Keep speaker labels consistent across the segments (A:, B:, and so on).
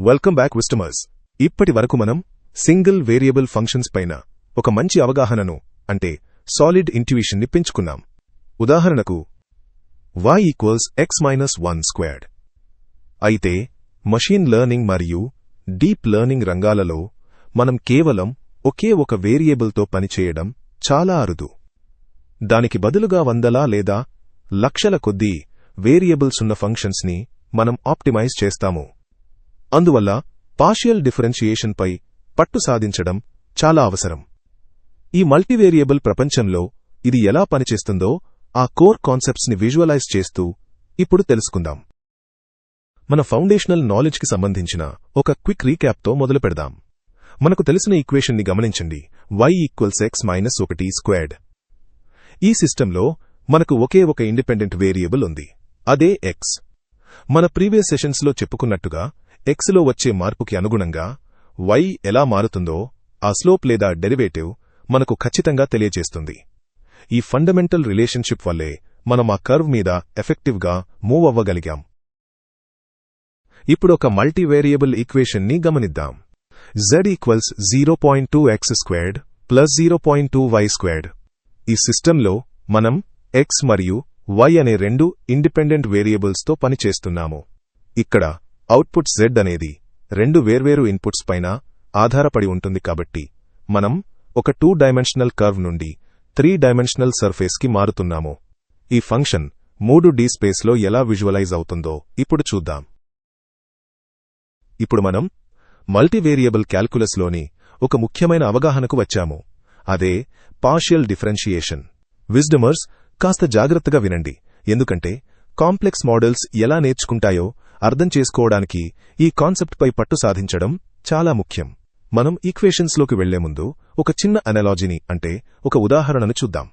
A: Welcome back విస్టమర్స్. ఇప్పటి వరకు మనం సింగిల్ వేరియబుల్ ఫంక్షన్స్ పైన ఒక మంచి అవగాహనను అంటే సాలిడ్ ఇంట్యూషన్ ని పెంచుకున్నాం. ఉదాహరణకు y ఈక్వల్స్ x-1 అయితే మషీన్ లెర్నింగ్ మరియు డీప్ లెర్నింగ్ రంగాలలో మనం కేవలం ఒకే ఒక వేరియబుల్తో పనిచేయడం చాలా అరుదు. దానికి బదులుగా వందల లేదా లక్షల కొద్దీ వేరియబుల్స్ ఉన్న ఫంక్షన్స్ ని మనం ఆప్టిమైజ్ చేస్తాము. అందువల్ల పార్షియల్ డిఫరెన్షియేషన్ పై పట్టు సాధించడం చాలా అవసరం. ఈ మల్టీవేరియబుల్ ప్రపంచంలో ఇది ఎలా పనిచేస్తుందో ఆ కోర్ కాన్సెప్ట్స్ ని విజువలైజ్ చేస్తూ ఇప్పుడు తెలుసుకుందాం. మన ఫౌండేషనల్ నాలెడ్జ్ కి సంబంధించిన ఒక క్విక్ రీక్యాప్తో మొదలు పెడదాం. మనకు తెలిసిన ఈక్వేషన్ ని గమనించండి. y ఈక్వల్స్ x-1 ఈ సిస్టంలో మనకు ఒకే ఒక ఇండిపెండెంట్ వేరియబుల్ ఉంది, అదే x. మన ప్రీవియస్ సెషన్స్ లో చెప్పుకున్నట్టుగా x లో వచ్చే మార్పుకి అనుగుణంగా y ఎలా మారుతుందో ఆ స్లోప్ లేదా డెరివేటివ్ మనకు ఖచ్చితంగా తెలియజేస్తుంది. ఈ ఫండమెంటల్ రిలేషన్షిప్ వల్లే మనం ఆ కర్వ్ మీద ఎఫెక్టివ్గా మూవ్ అవ్వగలిగాం. ఇప్పుడు ఒక మల్టీవేరియబుల్ ఈక్వేషన్ ని గమనిద్దాం. z equals 0.2x² plus 0.2y². ఈ సిస్టంలో మనం x మరియు y అనే రెండు ఇండిపెండెంట్ వేరియబుల్స్తో పనిచేస్తున్నాము. ఇక్కడ అవుట్పుట్ z అనేది రెండు వేర్వేరు ఇన్పుట్స్ పైన ఆధారపడి ఉంటుంది కాబట్టి మనం ఒక 2 డైమెన్షనల్ కర్వ్ నుండి 3 డైమెన్షనల్ సర్ఫేస్ కి మారుతున్నాము. ఈ ఫంక్షన్ 3D స్పేస్లో ఎలా విజువలైజ్ అవుతుందో ఇప్పుడు చూద్దాం. ఇప్పుడు మనం మల్టీవేరియబుల్ క్యాల్కులస్లోని ఒక ముఖ్యమైన అవగాహనకు వచ్చాము, అదే పార్షియల్ డిఫరెన్షియేషన్. విజ్డమర్స్ కాస్త జాగ్రత్తగా వినండి, ఎందుకంటే కాంప్లెక్స్ మోడల్స్ ఎలా నేర్చుకుంటాయో అర్థం చేసుకోవడానికి ఈ కాన్సెప్ట్ పై పట్టు సాధించడం చాలా ముఖ్యం. మనం ఈక్వేషన్స్లోకి వెళ్లే ముందు ఒక చిన్న అనాలజీని అంటే ఒక ఉదాహరణను చూద్దాం.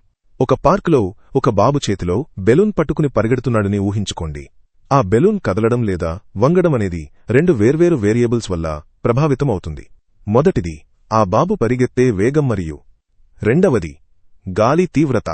A: ఒక పార్కులో ఒక బాబు చేతిలో బెలూన్ పట్టుకుని పరిగెడుతున్నాడని ఊహించుకోండి. ఆ బెలూన్ కదలడం లేదా వంగడం అనేది రెండు వేర్వేరు వేరియబుల్స్ వల్ల ప్రభావితమవుతుంది. మొదటిది ఆ బాబు పరిగెత్తే వేగం మరియు రెండవది గాలి తీవ్రత.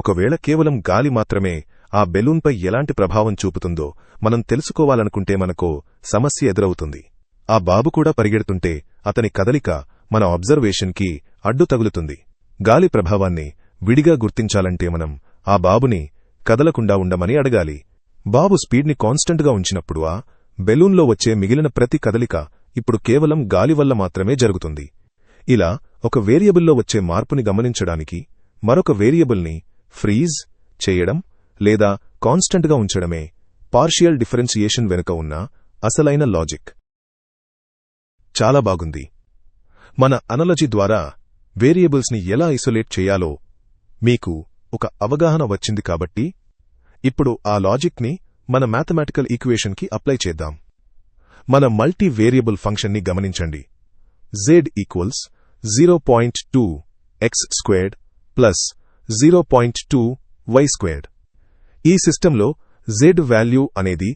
A: ఒకవేళ కేవలం గాలి మాత్రమే ఆ బెలూన్పై ఎలాంటి ప్రభావం చూపుతుందో మనం తెలుసుకోవాలనుకుంటే మనకో సమస్య ఎదురవుతుంది. ఆ బాబు కూడా పరిగెడుతుంటే అతని కదలిక మన అబ్జర్వేషన్ కి అడ్డు తగులుతుంది. గాలి ప్రభావాన్ని విడిగా గుర్తించాలంటే మనం ఆ బాబుని కదలకుండా ఉండమని అడగాలి. బాబు స్పీడ్ని కాన్స్టెంట్ గా ఉంచినప్పుడు ఆ బెలూన్లో వచ్చే మిగిలిన ప్రతి కదలిక ఇప్పుడు కేవలం గాలి వల్ల మాత్రమే జరుగుతుంది. ఇలా ఒక వేరియబుల్లో వచ్చే మార్పుని గమనించడానికి మరొక వేరియబుల్ని ఫ్రీజ్ చేయడం లేదా కాన్స్టెంట్ గా ఉంచడమే పార్షియల్ డిఫరెన్షియేషన్ వెనుక ఉన్న అసలైన లాజిక్. చాలా బాగుంది. మన అనాలజీ ద్వారా వేరియబుల్స్ ని ఎలా ఐసోలేట్ చేయాలో మీకు ఒక అవగాహన వచ్చింది కాబట్టి ఇప్పుడు ఆ లాజిక్ ని మన మ్యాథమెటికల్ ఈక్వేషన్ కి అప్లై చేద్దాం. మన మల్టీ వేరియబుల్ ఫంక్షన్ ని గమనించండి. z equals 0.2x² plus 0.2y². ఈ సిస్టంలో z వాల్యూ అనేది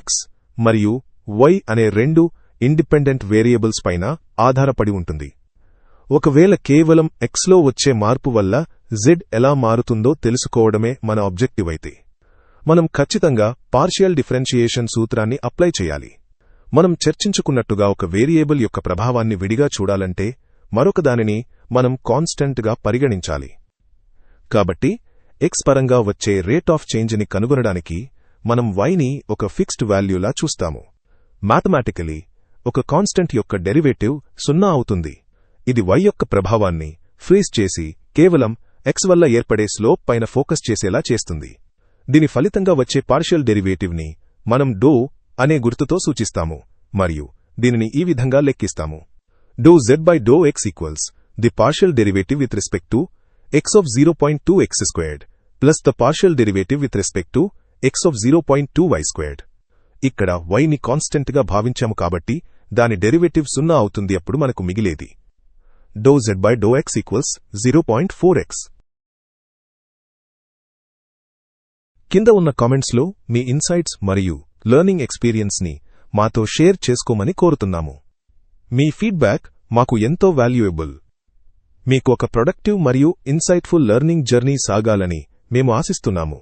A: x మరియు y అనే రెండు ఇండిపెండెంట్ వేరియబుల్స్ పైన ఆధారపడి ఉంటుంది. ఒకవేళ కేవలం x లో వచ్చే మార్పు వల్ల z ఎలా మారుతుందో తెలుసుకోవడమే మన ఆబ్జెక్టివ్ అయితే మనం ఖచ్చితంగా పార్షియల్ డిఫరెన్షియేషన్ సూత్రాన్ని అప్లై చేయాలి. మనం చర్చించుకున్నట్టుగా ఒక వేరియబుల్ యొక్క ప్రభావాన్ని విడిగా చూడాలంటే మరొక దానిని మనం కాన్స్టెంట్ గా పరిగణించాలి. కాబట్టి x పరంగా వచ్చే రేట్ ఆఫ్ చేంజ్ ని కనుగొనడానికి మనం y ని ఒక ఫిక్స్డ్ వాల్యూలా చూస్తాము. మ్యాథమెటికలీ ఒక కాన్స్టెంట్ యొక్క డెరివేటివ్ 0 అవుతుంది. ఇది y యొక్క ప్రభావాన్ని ఫ్రీజ్ చేసి కేవలం x వల్ల ఏర్పడే స్లోప్ పైన ఫోకస్ చేసేలా చేస్తుంది. దీని ఫలితంగా వచ్చే పార్షియల్ డెరివేటివ్ ని మనం డో అనే గుర్తుతో సూచిస్తాము మరియు దీనిని ఈ విధంగా లెక్కిస్తాము. ∂z/∂x equals the partial derivative with respect to x of 0.2x² plus the partial derivative with respect to x of 0.2y². ఇక్కడ y ని కాన్స్టెంట్ గా భావించాము కాబట్టి దాని డెరివేటివ్ 0 అవుతుంది. అప్పుడు మనకు మిగిలేది ∂z/∂x ఈక్వల్స్ 0.4x. కింద ఉన్న కామెంట్స్లో మీ ఇన్సైట్స్ మరియు లెర్నింగ్ ఎక్స్పీరియన్స్ ని మాతో షేర్ చేసుకోమని కోరుతున్నాము. మీ ఫీడ్బ్యాక్ మాకు ఎంతో వాల్యుయబుల్. మీకు ఒక ప్రొడక్టివ్ మరియు ఇన్సైట్ఫుల్ లెర్నింగ్ జర్నీ సాగాలని మేము ఆశిస్తున్నాము.